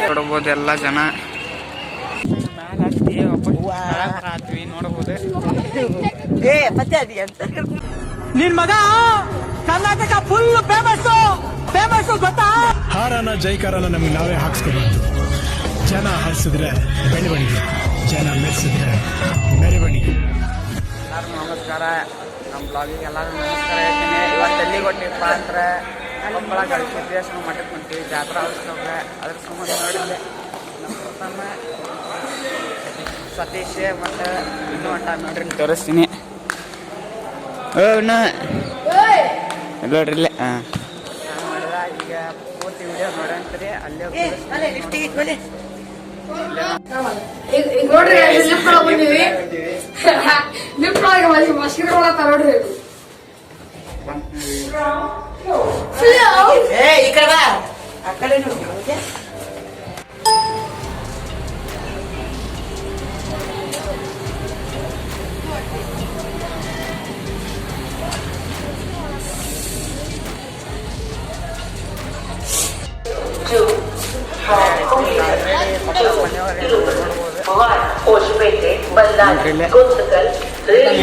ನೋಡಬಹುದು ಎಲ್ಲ ಜನ ರಾತ್ರಿ ನೋಡಬಹುದು. ನಿನ್ ಮಗ ಕರ್ನಾಟಕ ಫುಲ್ ಫೇಮಸ್ ಗೊತ್ತಾ? ಹಾರನ ಜೈಕಾರನ ನಮ್ಗೆ ನಾವೇ ಹಾಕ್ಸ್ಕೋಬಾರ್ದು. ಜನ ಹರಿಸಿದ್ರೆ ಬೆಳವಣಿಗೆ, ಜನ ಮೆರೆಸಿದ್ರೆ ಮೆರವಣಿಗೆ. ಎಲ್ಲರಿಗೂ ನಮಸ್ಕಾರ. ನಮ್ಮ ಬ್ಲಾಗಿಗೆ ಎಲ್ಲರಿಗೂ ನಮಸ್ಕಾರ ಹೇಳ್ತೀನಿ. ಇವತ್ತು ಎಲ್ಲಿ ಕೊಟ್ಟಿಪ್ಪ ಅಂದ್ರೆ ಕೊಪ್ಪಳ ಗಣಪತಿದೇಶ್ವರ ಮಠಕ್ಕೆ ಹೊಂತೀವಿ, ಜಾತ್ರಾ ಉತ್ಸವ. ಅದ್ರ ಸಂಬಂಧ ನೋಡಿದ್ದೆ ನಮ್ಮ ಪ್ರಥಮ ಸತೀಶ್ ಮತ್ತು ಇನ್ನೂ ಹೊಂಟ ನೋಡ್ರಿ ತೋರಿಸ್ತೀನಿ. ನೋಡ್ರಿ ಇಲ್ಲೇ ನೋಡಿದ ಈಗ ಪೂರ್ತಿ ವಿಡಿಯೋ ನೋಡಂತ್ರಿ. ಅಲ್ಲೇ ನೋಡ್ರಿ ಮಸ್ಕಿರ ನೋಡ್ರಿ. ಈ ಕಡೆ ಆ ಕಡೆ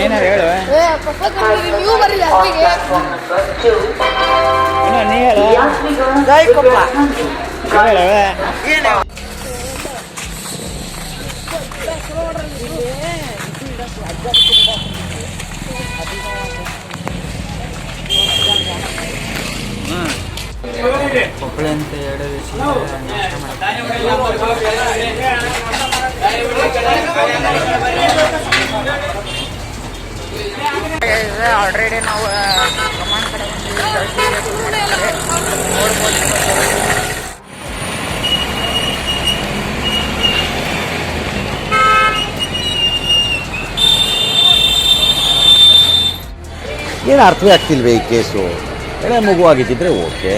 ಏನಾರ ಹೇಳು. ನೀ ಹೇಳ ಕೊಪ್ಪಳ ಅಂತ 2 ದಿವಸ ಆಲ್ರೆಡಿ ನಾವು ಕಮಾಂಡ್ ಕಡೆ ಏನು ಅರ್ಥವೇ ಆಗ್ತಿಲ್ವೇ ಈ ಕೇಸು? ಎಳೆ ಮಗು ಆಗಿದ್ದಿದ್ರೆ ಓಕೆ,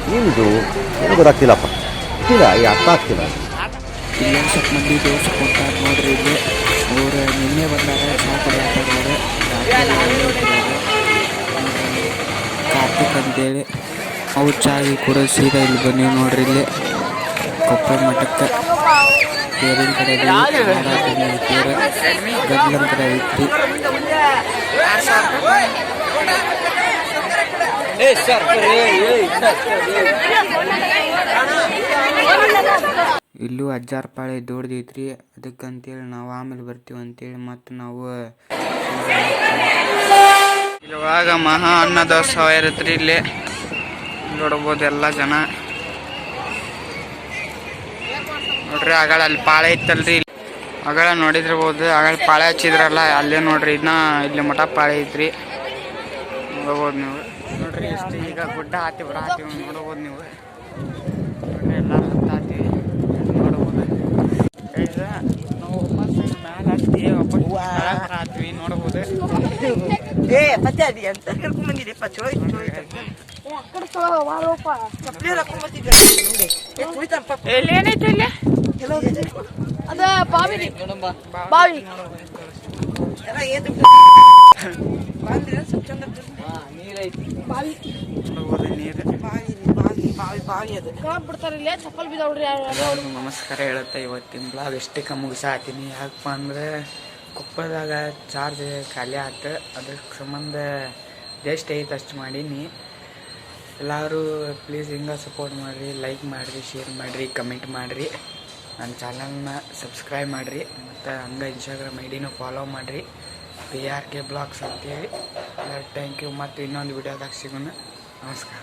ನಿಮ್ಮದು ಏನೋ ಗೊತ್ತಾಗ್ತಿಲ್ಲಪ್ಪ, ಗೊತ್ತಿಲ್ಲ, ಈ ಅರ್ಥ ಆಗ್ತಿಲ್ಲ. ಇಲ್ಲೊಂದು ಸ್ವಲ್ಪ ಮಂದಿ ದೋಸೆ ಕೊಡ್ತಾರೆ ನೋಡ್ರಿ. ಇಲ್ಲಿ ಅವರು ನಿನ್ನೆ ಬಂದಾಗ ಚಹಾ ಕುಡಿಯಾಕವ್ರು ಕಾರ್ತಿಕ್ ಅಂತೇಳಿ ಅವ್ರು ಚಾಗಿ ಕೂಡ ಸೀದಾ ಇಲ್ಲಿ ಬನ್ನಿ ನೋಡ್ರಿ. ಇಲ್ಲಿ ಕೊಪ್ಪಳ ಮಠಕ್ಕೆ ತೇರಿನ ಕಡೆ ತೇರ ಗದ್ಲನ ಕಡೆ ಐತಿ. ಇಲ್ಲೂ 1000 ಪಾಳೆ ದೊಡ್ಡದೈತ್ರಿ. ಅದಕ್ಕಂತೇಳಿ ನಾವು ಆಮೇಲೆ ಬರ್ತೀವಿ ಅಂತೇಳಿ ಮತ್ತು ನಾವು ಇವಾಗ ಮಹಾ ಅನ್ನದಾಸೋಹ ಇರತ್ರಿ. ಇಲ್ಲಿ ನೋಡ್ಬೋದು ಎಲ್ಲ ಜನ ನೋಡ್ರಿ. ಆಗಳ ಅಲ್ಲಿ ಪಾಳೆ ಇತ್ತಲ್ರಿ, ಆಗಳ ನೋಡಿದಿರ್ಬೋದು. ಆಗಳ ಪಾಳೆ ಹಚ್ಚಿದ್ರಲ್ಲ ಅಲ್ಲೇ ನೋಡ್ರಿ. ಇದನ್ನ ಇಲ್ಲಿ ಮಠ ಪಾಳೆ ಐತ್ರಿ, ನೋಡ್ಬೋದು ನೀವು. ನೋಡ್ರಿ ಇಷ್ಟು ಈಗ ಗುಡ್ಡ ಹಾತೀವಿ ನೋಡ್ಬೋದು ನೀವು. ನೋಡ್ರಿ ಎಲ್ಲರೂ ಹತ್ತೀವಿ ನೋಡ್ಬೋದು. ನಾವು ವಾಪಸ್ ಮ್ಯಾಲೆ ಹತ್ತಿ ವಾಪಸ್ ಹಾತೀವಿ ನೋಡ್ಬೋದು. ಏನೈತಿ ಇಲ್ಲಿ? ಅದ ಬಾವಿ ಬಾವಿ ನಮಸ್ಕಾರ ಹೇಳುತ್ತೆ. ಇವತ್ತಿನ ಬ್ಲಾಗ್ ಎಷ್ಟಕ್ಕೆ ಮುಗಿಸಾತೀನಿ. ಯಾಕಪ್ಪ ಅಂದ್ರೆ ಕೊಪ್ಪಳದಾಗ ಚಾರ್ಜ್ ಖಾಲಿ ಆಯ್ತು, ಅದಕ್ಕೆ ಸಂಬಂಧ ಎಷ್ಟು ಐತೆ ಅಷ್ಟು ಮಾಡೀನಿ. ಎಲ್ಲರೂ ಪ್ಲೀಸ್ ಹಿಂಗೆ ಸಪೋರ್ಟ್ ಮಾಡಿರಿ, ಲೈಕ್ ಮಾಡಿರಿ, ಶೇರ್ ಮಾಡಿರಿ, ಕಮೆಂಟ್ ಮಾಡಿರಿ. ನನ್ನ ಚಾನಲ್ನ ಸಬ್ಸ್ಕ್ರೈಬ್ ಮಾಡಿರಿ ಮತ್ತು ಹಂಗೆ ಇನ್ಸ್ಟಾಗ್ರಾಮ್ ಐಡಿನೂ ಫಾಲೋ ಮಾಡಿರಿ, PRK ಬ್ಲಾಗ್ಸ್ ಅಂತೇಳಿ. Thank you. ಮತ್ತು ಇನ್ನೊಂದು ವಿಡಿಯೋದಾಗ ಸಿಗೋಣ. ನಮಸ್ಕಾರ.